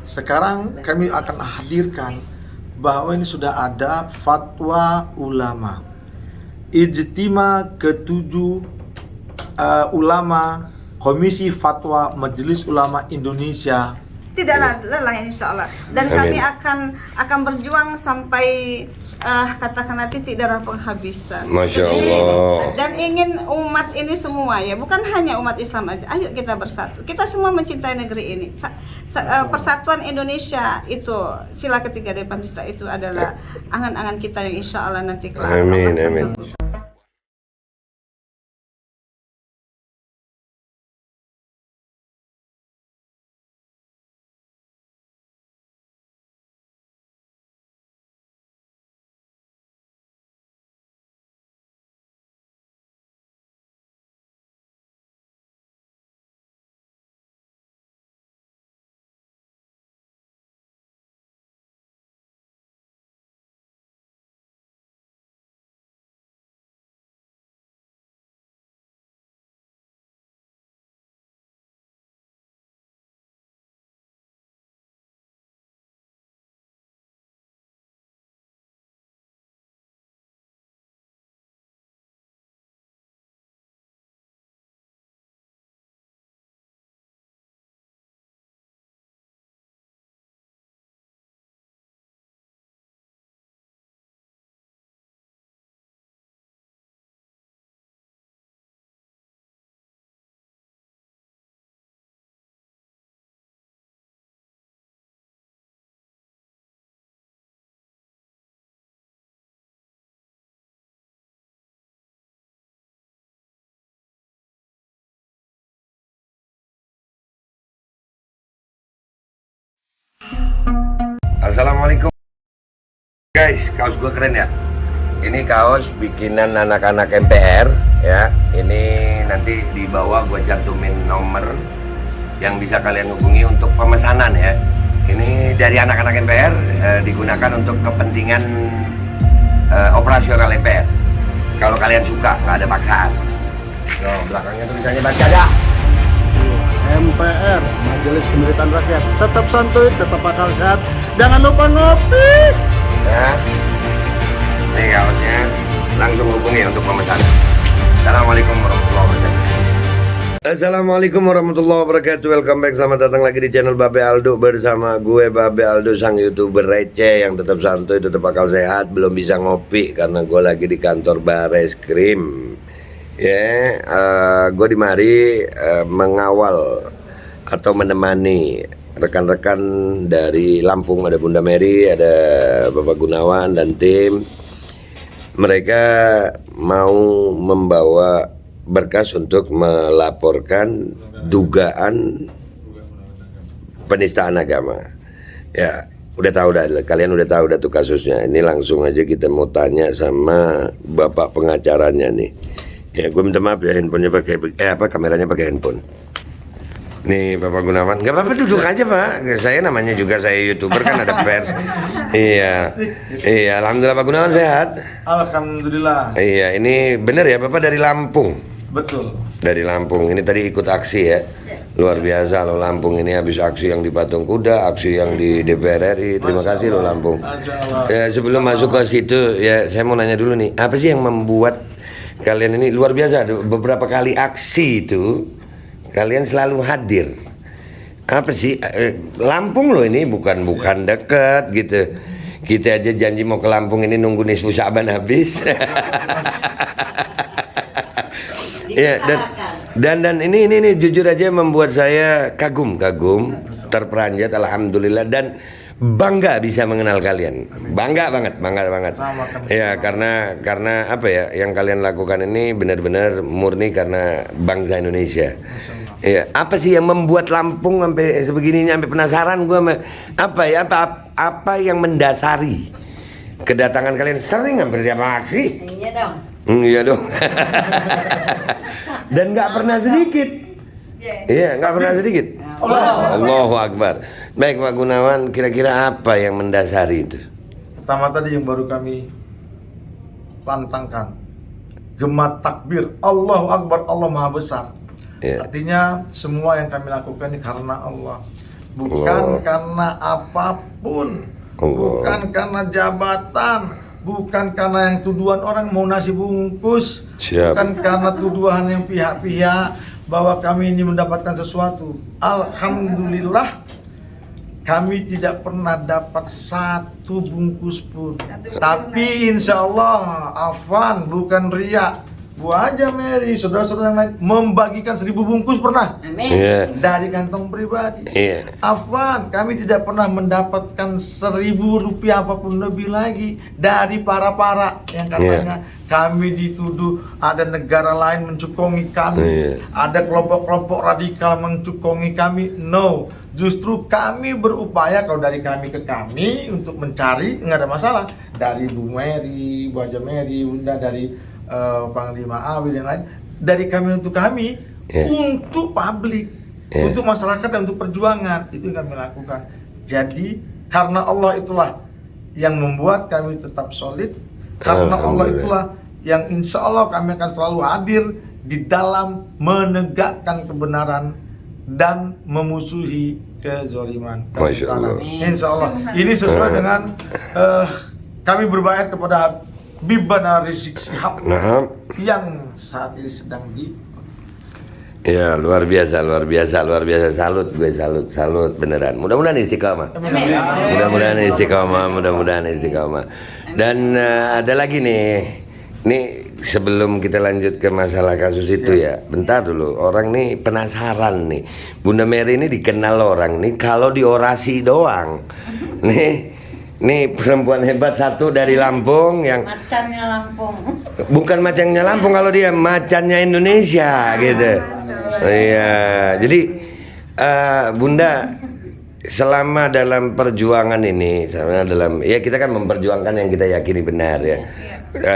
Sekarang kami akan hadirkan bahwa ini sudah ada fatwa ulama Ijtima ke-7 ulama Komisi Fatwa Majelis Ulama Indonesia. Tidak lelah insya Allah. Dan kami akan berjuang sampai katakanlah titik darah penghabisan. Masya Allah. Dan ingin umat ini semua ya, bukan hanya umat Islam aja. Ayo kita bersatu. Kita semua mencintai negeri ini. Persatuan Indonesia itu sila ketiga dari Pancasila itu adalah angan-angan kita yang insya Allah nanti kelak. Amin, amin. Assalamualaikum guys, kaos gue keren ya. Ini kaos bikinan anak-anak MPR ya. Ini nanti di bawah gue cantumin nomor yang bisa kalian hubungi untuk pemesanan ya. Ini dari anak-anak MPR, digunakan untuk kepentingan operasional MPR. Kalau kalian suka, nggak ada paksaan. Tuh, belakangnya tulisannya baca ada. MPR, Majelis Pemerintahan Rakyat, tetap santuy, tetap akal sehat, jangan lupa ngopi. Ya, ini kaosnya, langsung hubungi untuk pemesanan. Assalamualaikum warahmatullahi wabarakatuh. Assalamualaikum warahmatullahi wabarakatuh. Welcome back, selamat datang lagi di channel Babe Aldo bersama gue Babe Aldo, sang YouTuber receh yang tetap santuy, tetap akal sehat, belum bisa ngopi karena gue lagi di kantor Bareskrim. Ya, gue di mari mengawal atau menemani rekan-rekan dari Lampung. Ada Bunda Mary, ada Bapak Gunawan dan tim. Mereka mau membawa berkas untuk melaporkan dugaan penistaan agama. Ya, udah tahu dah, kalian udah tahu dah tuh kasusnya. Ini langsung aja kita mau tanya sama bapak pengacaranya nih. Ya, gue minta maaf ya, handphonenya pakai kameranya pakai handphone. Nih Bapak Gunawan, nggak apa-apa, duduk aja Pak. Saya namanya juga saya YouTuber kan, ada pers. Iya, iya, alhamdulillah Pak Gunawan sehat. Alhamdulillah. Iya, ini bener ya Bapak dari Lampung. Betul. Dari Lampung, ini tadi ikut aksi ya. Luar biasa loh Lampung ini, habis aksi yang di Patung Kuda, aksi yang di DPR RI. Terima kasih loh Lampung. Ya, sebelum masuk ke situ ya, saya mau nanya dulu nih, apa sih yang membuat kalian ini luar biasa? Beberapa kali aksi itu kalian selalu hadir. Apa sih? Lampung loh ini bukan deket gitu. Kita aja janji mau ke Lampung ini nunggu nisfu Sya'ban habis. Ya, dan ini jujur aja membuat saya kagum, terperanjat, alhamdulillah, dan bangga bisa mengenal kalian. Bangga banget. Ya, karena apa ya, yang kalian lakukan ini benar-benar murni karena bangsa Indonesia. Ya, apa sih yang membuat Lampung sampai sebegininya, sampai penasaran gue apa yang mendasari kedatangan kalian sering hampir tiap aksi? Iya dong. Iya dong. Dan nggak pernah sedikit. Iya, nggak pernah sedikit. Allahu Akbar. Baik Pak Gunawan, kira-kira apa yang mendasari itu? Pertama tadi yang baru kami lantangkan, gema takbir, Allahu Akbar, Allah Maha Besar. Ya. Artinya semua yang kami lakukan ini karena Allah. bukan karena apapun, bukan karena jabatan, bukan karena yang tuduhan orang mau nasi bungkus, bukan karena tuduhan yang pihak-pihak bahwa kami ini mendapatkan sesuatu. Alhamdulillah kami tidak pernah dapat satu bungkus pun. Tapi insya Allah Afwan bukan riak. Bu aja Mary, saudara-saudara yang lain membagikan 1000 bungkus pernah? Amin. Dari kantong pribadi. Afwan, kami tidak pernah mendapatkan 1000 rupiah apapun lebih lagi dari para yang katanya kami dituduh ada negara lain mencukongi kami, ada kelompok-kelompok radikal mencukongi kami. No, justru kami berupaya, kalau dari kami ke kami untuk mencari, nggak ada masalah. Dari Bu Mary, Bu Haja Mary, Bunda, dari Panglima Awil yang lain, dari kami untuk kami, untuk publik, untuk masyarakat dan untuk perjuangan, itu yang kami lakukan. Jadi karena Allah itulah yang membuat kami tetap solid, karena Allah itulah yang insya Allah kami akan selalu hadir di dalam menegakkan kebenaran dan memusuhi kezaliman. Insya Allah ini sesuai dengan kami berbayat kepada Bibana Rizik Syihab yang saat ini sedang di luar biasa. Salut beneran. Mudah-mudahan istiqamah. Mudah-mudahan istiqamah. Dan ada lagi nih. Nih sebelum kita lanjut ke masalah kasus itu ya, bentar dulu. Orang nih penasaran nih. Bunda Mary ini dikenal orang nih kalau di orasi doang. Nih perempuan hebat satu dari Lampung yang Macannya Lampung. Bukan macannya Lampung, kalau dia macannya Indonesia gitu. Iya, jadi Bunda selama dalam perjuangan ini, kita kan memperjuangkan yang kita yakini benar ya.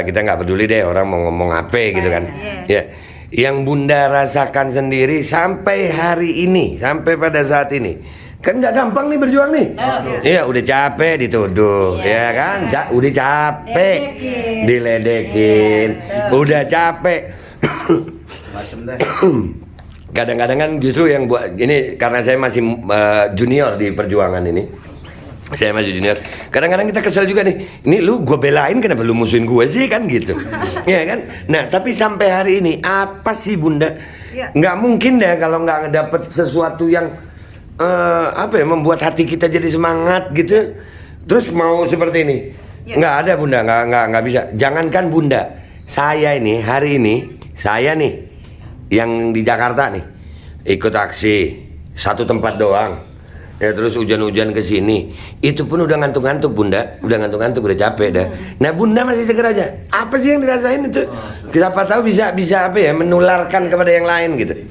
Kita nggak peduli deh orang mau ngomong apa gitu kan. Ya, yang Bunda rasakan sendiri sampai hari ini, sampai pada saat ini. Kan nggak gampang nih berjuang nih. Iya, udah capek dituduh, ya kan? Udah capek diledekin, udah capek. Kadang-kadang kan justru yang buat ini, karena saya masih junior di perjuangan ini. Saya masih junior. Kadang-kadang kita kesel juga nih. Ini lu gue belain, kenapa lu musuhin gue sih kan gitu. Ya kan? Nah, tapi sampai hari ini apa sih Bunda? Nggak mungkin deh kalau nggak dapet sesuatu yang membuat hati kita jadi semangat gitu, terus mau seperti ini. Nggak ada Bunda, nggak bisa. Jangankan Bunda, saya ini hari ini, saya nih yang di Jakarta nih ikut aksi satu tempat doang ya, terus hujan-hujan ke sini, itu pun udah ngantuk-ngantuk Bunda, udah capek dah. Nah Bunda masih seger aja. Apa sih yang dirasain itu? Siapa tahu bisa menularkan kepada yang lain gitu.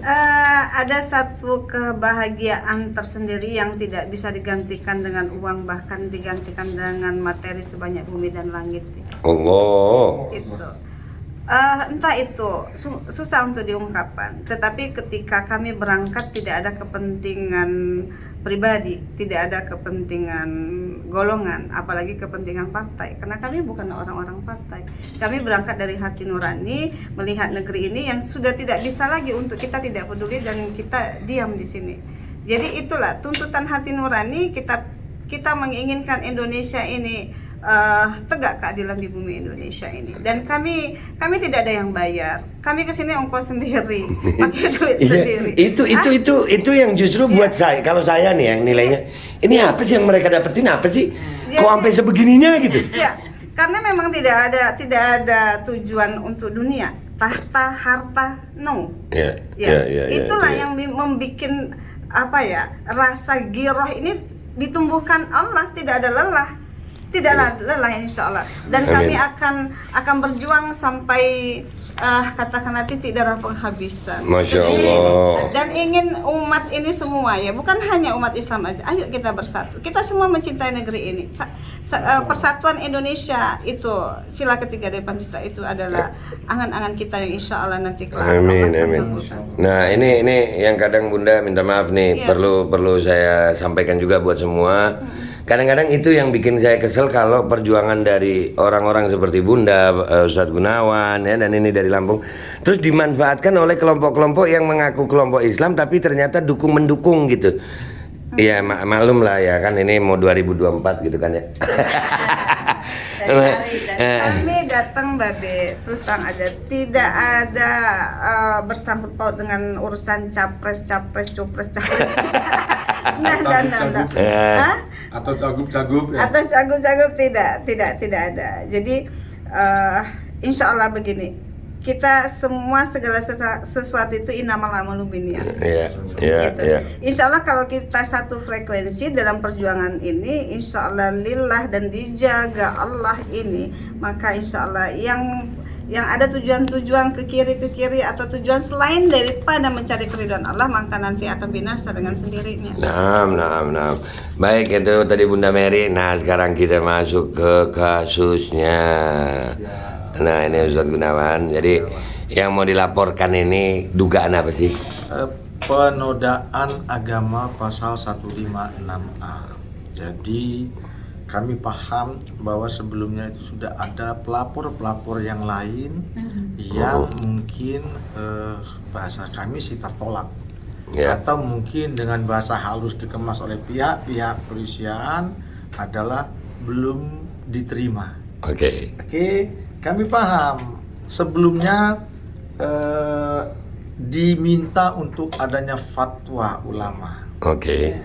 Ada satu kebahagiaan tersendiri yang tidak bisa digantikan dengan uang, bahkan digantikan dengan materi sebanyak bumi dan langit. Allah. Itu entah itu susah untuk diungkapkan. Tetapi ketika kami berangkat tidak ada kepentingan pribadi, tidak ada kepentingan golongan, apalagi kepentingan partai. Karena kami bukan orang-orang partai. Kami berangkat dari hati nurani, melihat negeri ini yang sudah tidak bisa lagi untuk kita tidak peduli dan kita diam di sini. Jadi itulah tuntutan hati nurani kita menginginkan Indonesia ini tegak keadilan di bumi Indonesia ini. Dan kami tidak ada yang bayar. Kami kesini ongkos sendiri, pakai duit sendiri. Itu yang justru buat saya, kalau saya nih yang nilainya, ini apa sih yang mereka dapetin, apa sih? Kok sampai sebegininya gitu? Ya, karena memang tidak ada tujuan untuk dunia, tahta, harta, no. Itulah yang membuat rasa giroh ini ditumbuhkan Allah, tidak ada lelah. Tidaklah lelah insya Allah. Dan kami akan berjuang sampai katakanlah titik darah penghabisan. Masya Allah. Dan ingin umat ini semua ya, bukan hanya umat Islam aja. Ayo kita bersatu. Kita semua mencintai negeri ini. Persatuan Indonesia itu sila ketiga dari Pancasila itu adalah angan-angan kita yang insya Allah nanti kelak. Amin. Nah ini yang kadang Bunda minta maaf nih, perlu saya sampaikan juga buat semua. Kadang-kadang itu yang bikin saya kesel kalau perjuangan dari orang-orang seperti Bunda, Ustadz Gunawan ya, dan ini dari Lampung, terus dimanfaatkan oleh kelompok-kelompok yang mengaku kelompok Islam tapi ternyata mendukung gitu. Iya, maklum lah ya kan ini mau 2024 gitu kan ya. Kami datang Babe, terus terang aja tidak ada bersangkut paut dengan urusan capres, copres. Nah. Atau cagup-cagup ya. Atau cagup tidak ada. Jadi insya Allah begini, kita semua segala sesuatu itu innamal a'malu binniyat. Iya. Insya Allah kalau kita satu frekuensi dalam perjuangan ini, insya Allah lillah dan dijaga Allah ini, maka insya Allah yang ada tujuan-tujuan ke kiri atau tujuan selain daripada mencari keridhaan Allah, maka nanti akan binasa dengan sendirinya. Nah. Baik, itu tadi Bunda Mary. Nah, sekarang kita masuk ke kasusnya. Nah, ini Ustadz Gunawan. Jadi yang mau dilaporkan ini dugaan apa sih? Penodaan agama pasal 156A. Jadi kami paham bahwa sebelumnya itu sudah ada pelapor-pelapor yang lain yang mungkin bahasa kami sih tertolak. Atau mungkin dengan bahasa halus dikemas oleh pihak polisian adalah belum diterima. Oke, kami paham sebelumnya diminta untuk adanya fatwa ulama. Oke.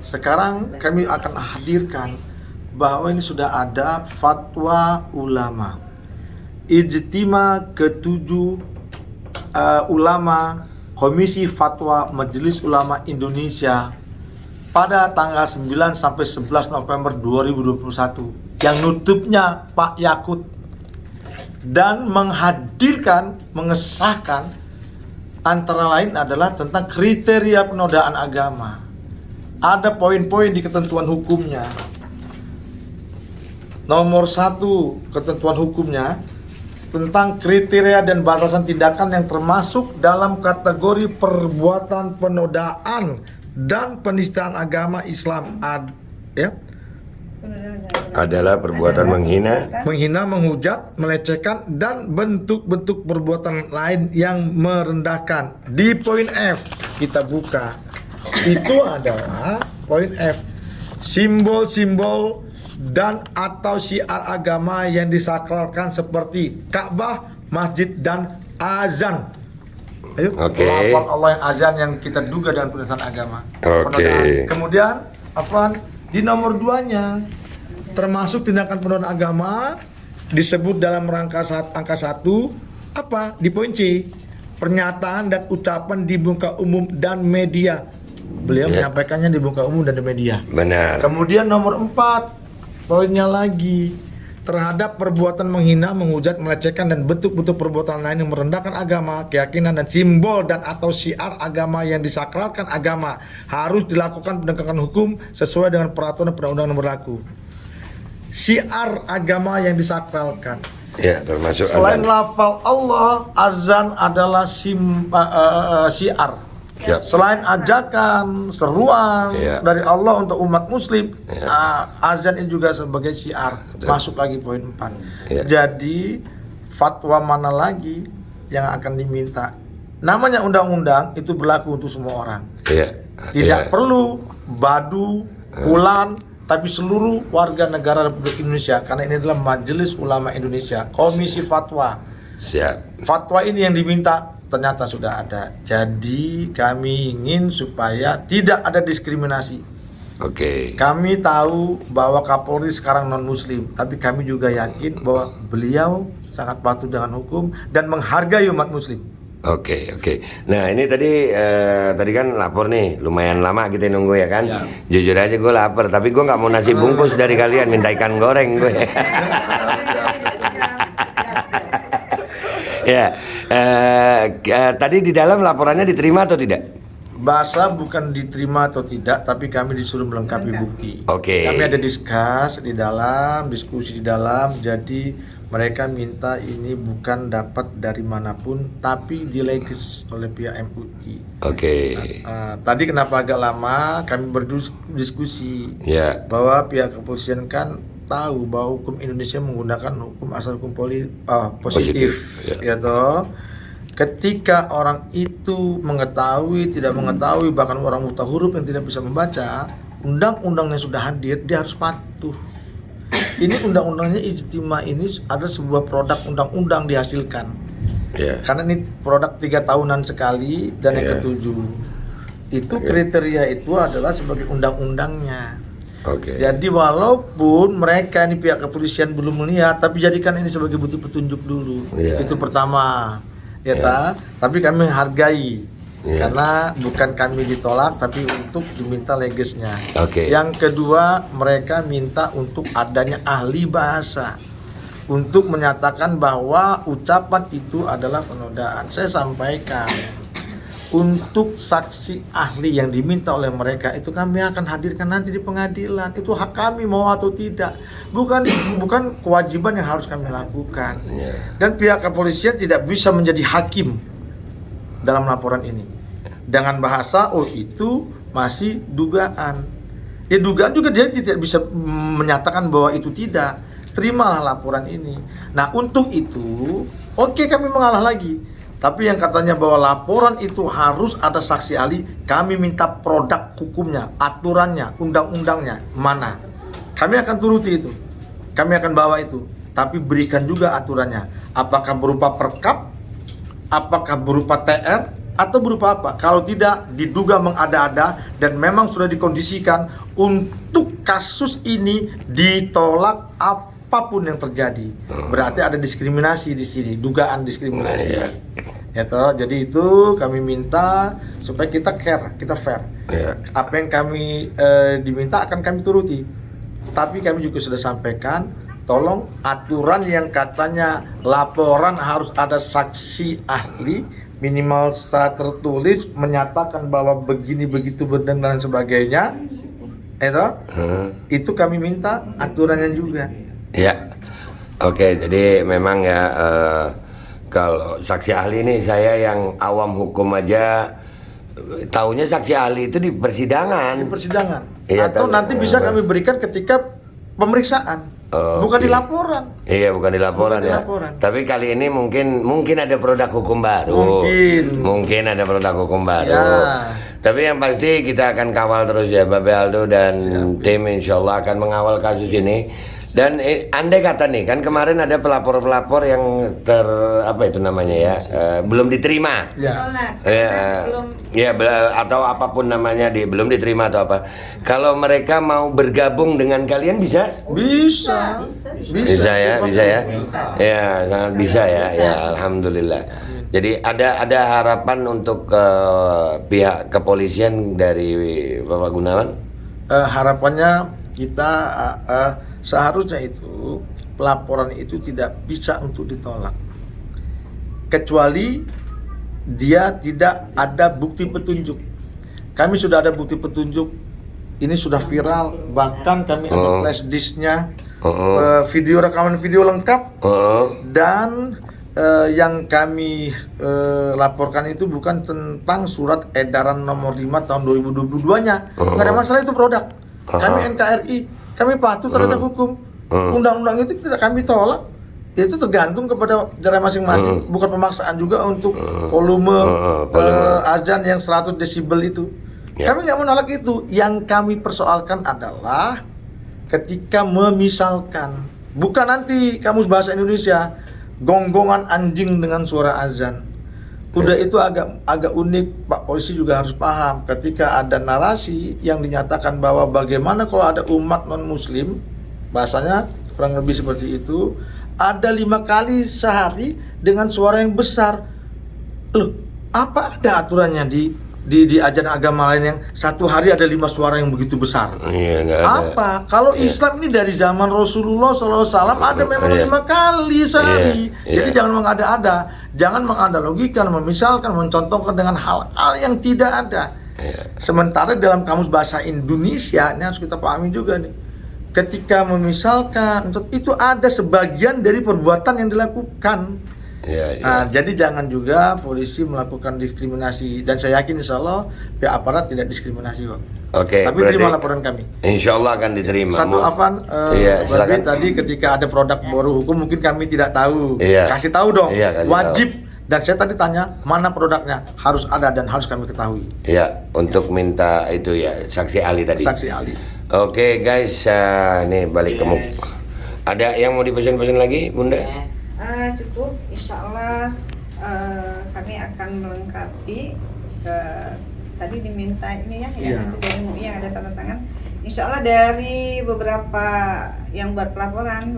Sekarang kami akan hadirkan bahwa ini sudah ada fatwa ulama. Ijtima ke-7 ulama Komisi Fatwa Majelis Ulama Indonesia pada tanggal 9 sampai 11 November 2021 yang nutupnya Pak Yakut, dan mengesahkan antara lain adalah tentang kriteria penodaan agama. Ada poin-poin di ketentuan hukumnya. Nomor 1 ketentuan hukumnya tentang kriteria dan batasan tindakan yang termasuk dalam kategori perbuatan penodaan dan penistaan agama Islam adalah perbuatan menghina, menghujat, melecehkan, dan bentuk-bentuk perbuatan lain yang merendahkan. Di poin F kita buka, itu adalah poin F, simbol-simbol dan atau syiar agama yang disakralkan seperti Ka'bah, masjid, dan azan. Lafal Allah yang azan yang kita duga dengan penistaan agama. Kemudian di nomor 2-nya termasuk tindakan penodaan agama disebut dalam rangka angka 1 di poin C, pernyataan dan ucapan di muka umum dan media. Beliau menyampaikannya di muka umum dan di media. Benar. Kemudian nomor 4 poinnya lagi, terhadap perbuatan menghina, menghujat, melecehkan, dan bentuk-bentuk perbuatan lain yang merendahkan agama, keyakinan, dan simbol dan atau syiar agama yang disakralkan agama harus dilakukan penegakan hukum sesuai dengan peraturan perundang-undangan yang berlaku. Syiar agama yang disakralkan, termasuk selain azan. lafal Allah, azan adalah syiar. Selain ajakan, seruan dari Allah untuk umat muslim, azan ini juga sebagai syiar. Masuk lagi poin 4. Jadi fatwa mana lagi yang akan diminta? Namanya undang-undang itu berlaku untuk semua orang. Tidak perlu badu, fulan, tapi seluruh warga negara Republik Indonesia, karena ini adalah Majelis Ulama Indonesia, Komisi Fatwa. Fatwa ini yang diminta ternyata sudah ada. Jadi kami ingin supaya tidak ada diskriminasi. Kami tahu bahwa Kapolri sekarang non muslim, tapi kami juga yakin bahwa beliau sangat patuh dengan hukum dan menghargai umat muslim. Nah ini tadi kan lapor nih, lumayan lama kita nunggu ya kan. Jujur aja gue lapar, tapi gue nggak mau nasi bungkus dari kalian, minta ikan goreng gue. Tadi di dalam laporannya diterima atau tidak? Bahasa bukan diterima atau tidak, tapi kami disuruh melengkapi bukti. Kami ada diskusi di dalam, jadi mereka minta ini bukan dapat dari manapun, tapi dilegis oleh pihak MUI. Tadi kenapa agak lama kami berdiskusi bahwa pihak kepolisian kan tahu bahwa hukum Indonesia menggunakan hukum asal hukum positif. ketika orang itu mengetahui, tidak mengetahui, bahkan orang buta huruf yang tidak bisa membaca, undang-undangnya sudah hadir, dia harus patuh. Ini undang-undangnya ijtima ini adalah sebuah produk undang-undang dihasilkan. Karena ini produk 3 tahunan sekali, dan yang ketujuh itu kriteria itu adalah sebagai undang-undangnya. Jadi walaupun mereka ini pihak kepolisian belum melihat, tapi jadikan ini sebagai bukti petunjuk dulu. Itu pertama, tapi kami hargai karena bukan kami ditolak, tapi untuk diminta legesnya. Yang kedua, mereka minta untuk adanya ahli bahasa untuk menyatakan bahwa ucapan itu adalah penodaan. Saya sampaikan, untuk saksi ahli yang diminta oleh mereka itu kami akan hadirkan nanti di pengadilan. Itu hak kami mau atau tidak, bukan kewajiban yang harus kami lakukan. Dan pihak kepolisian tidak bisa menjadi hakim dalam laporan ini dengan bahasa itu masih dugaan. Dugaan juga dia tidak bisa menyatakan bahwa itu tidak. Terimalah laporan ini. Nah, untuk itu kami mengalah lagi. Tapi yang katanya bahwa laporan itu harus ada saksi ahli, kami minta produk hukumnya, aturannya, undang-undangnya mana. Kami akan turuti itu, kami akan bawa itu. Tapi berikan juga aturannya, apakah berupa perkap, apakah berupa TR, atau berupa apa. Kalau tidak, diduga mengada-ada dan memang sudah dikondisikan untuk kasus ini ditolak apapun yang terjadi. Berarti ada diskriminasi di sini, dugaan diskriminasi. Jadi itu kami minta supaya kita care, kita fair. Apa yang kami diminta akan kami turuti. Tapi kami juga sudah sampaikan, tolong aturan yang katanya laporan harus ada saksi ahli, minimal secara tertulis menyatakan bahwa begini begitu dan sebagainya. Itu kami minta aturannya juga. Jadi memang kalau saksi ahli ini, saya yang awam hukum aja taunya saksi ahli itu di persidangan. Atau nanti bisa kami berikan ketika pemeriksaan, bukan di laporan. Bukan di laporan ya. Tapi kali ini mungkin ada produk hukum baru. Mungkin ada produk hukum baru. Tapi yang pasti kita akan kawal terus ya, Babe Aldo dan tim insyaallah akan mengawal kasus ini. Dan andai kata nih, kan kemarin ada pelapor-pelapor yang belum diterima. Atau apapun namanya, belum diterima atau apa. Kalau mereka mau bergabung dengan kalian bisa? Bisa ya. Sangat bisa ya. Alhamdulillah. Jadi ada harapan untuk pihak kepolisian dari Bapak Gunawan? Harapannya kita seharusnya itu pelaporan itu tidak bisa untuk ditolak kecuali dia tidak ada bukti petunjuk. Kami sudah ada bukti petunjuk, ini sudah viral, bahkan kami ada flash disknya, video rekaman video lengkap. Dan yang kami laporkan itu bukan tentang surat edaran nomor 5 tahun 2022-nya. Nggak ada masalah, itu produk. Kami NKRI, kami patuh terhadap hukum. Undang-undang itu tidak kami tolak. Itu tergantung kepada negara masing-masing. Bukan pemaksaan juga untuk volume azan yang 100 desibel itu. Kami nggak menolak itu. Yang kami persoalkan adalah ketika memisalkan, bukan nanti kamus bahasa Indonesia, gonggongan anjing dengan suara azan. Udah itu agak unik. Pak polisi juga harus paham ketika ada narasi yang dinyatakan bahwa bagaimana kalau ada umat non muslim, bahasanya kurang lebih seperti itu, ada 5 kali sehari dengan suara yang besar. Loh, apa ada aturannya di ajaran agama lain yang 1 hari ada 5 suara yang begitu besar? Apa? Kalau Islam ini dari zaman Rasulullah SAW ada memang 5 kali sehari. Jadi jangan mengada-ada, jangan menganalogikan, memisalkan, mencontohkan dengan hal-hal yang tidak ada. Sementara dalam kamus bahasa Indonesia ini harus kita pahami juga nih, ketika memisalkan itu ada sebagian dari perbuatan yang dilakukan. Jadi jangan juga polisi melakukan diskriminasi, dan saya yakin insya Allah pihak aparat tidak diskriminasi kok. Tapi terima laporan kami. Insya Allah akan diterima. Satu Afan, tadi ketika ada produk baru hukum mungkin kami tidak tahu. Kasih tahu dong. Wajib Dan saya tadi tanya mana produknya, harus ada dan harus kami ketahui. Ya, untuk minta itu ya saksi ahli tadi. Saksi ahli. Oke guys, ini balik ke muk. Ada yang mau dipesan-pesan lagi, Bunda? Cukup, insya Allah kami akan melengkapi. Tadi diminta ini ya, yang hasil dari MUI yang ada tanda tangan. Insya Allah dari beberapa yang buat pelaporan,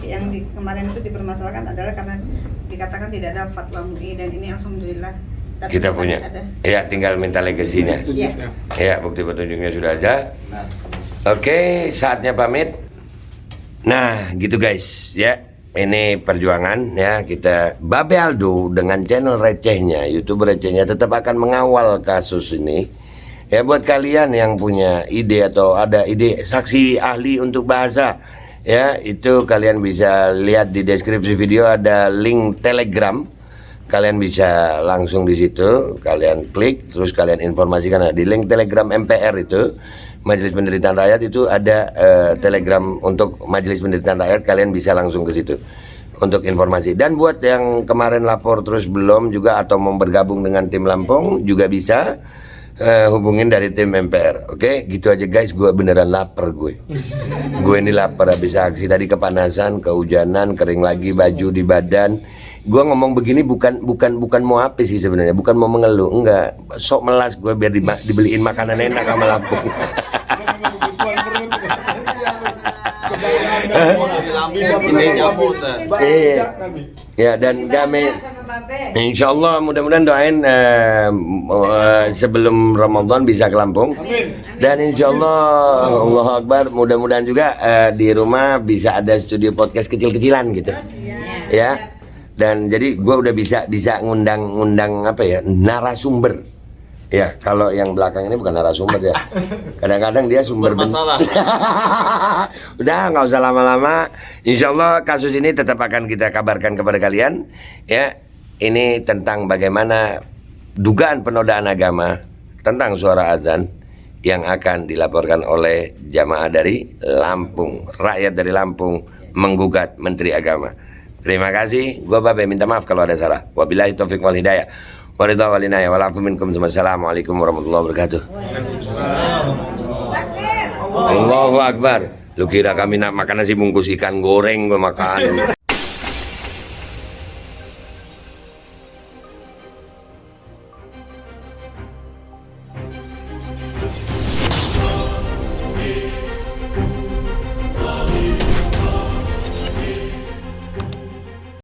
yang kemarin itu dipermasalahkan adalah karena dikatakan tidak ada fatwa MUI, dan ini alhamdulillah Kita punya. ada. Ya, tinggal minta legasinya. Iya. Ya, bukti petunjuknya sudah ada. Oke, saatnya pamit. Nah, gitu guys, ya. Ini perjuangan ya, kita Babe Aldo dengan channel recehnya, YouTube recehnya tetap akan mengawal kasus ini. Ya, buat kalian yang punya ide atau ada ide saksi ahli untuk bahasa, ya, itu kalian bisa lihat di deskripsi video ada link Telegram. Kalian bisa langsung di situ, kalian klik, terus kalian informasikan. Nah, di link Telegram MPR itu, Majelis Penderitaan Rakyat itu ada Telegram untuk Majelis Penderitaan Rakyat, kalian bisa langsung ke situ untuk informasi. Dan buat yang kemarin lapor terus belum juga atau mau bergabung dengan tim Lampung juga bisa hubungin dari tim MPR. Oke, gitu aja guys, gue beneran lapar gue. Gue ini lapar habis aksi tadi, kepanasan, kehujanan, kering lagi baju di badan. Gue ngomong begini bukan mau apa sih sebenarnya, bukan mau mengeluh, enggak, sok melas gue biar dibeliin makanan enak sama Lampung. Ya, dan kami insya Allah mudah-mudahan doain sebelum Ramadan bisa ke Lampung. Dan insya Allah, Allahu Akbar, mudah-mudahan juga di rumah bisa ada studio podcast kecil-kecilan gitu. Ya. Dan jadi gue udah bisa ngundang apa ya, narasumber. Ya, kalau yang belakang ini bukan narasumber ya. Kadang-kadang dia sumber masalah. Udah, nggak usah lama-lama. Insya Allah kasus ini tetap akan kita kabarkan kepada kalian. Ya, ini tentang bagaimana dugaan penodaan agama tentang suara azan yang akan dilaporkan oleh jamaah dari Lampung, rakyat dari Lampung menggugat Menteri Agama. Terima kasih, gua Babe minta maaf kalau ada salah. Wabillahi taufiq wal hidayah. Waridha wal inayah wal afu minkum. Assalamualaikum warahmatullahi wabarakatuh. Allahu Akbar. Lu kira kami nak makan nasi bungkus ikan goreng gua makan.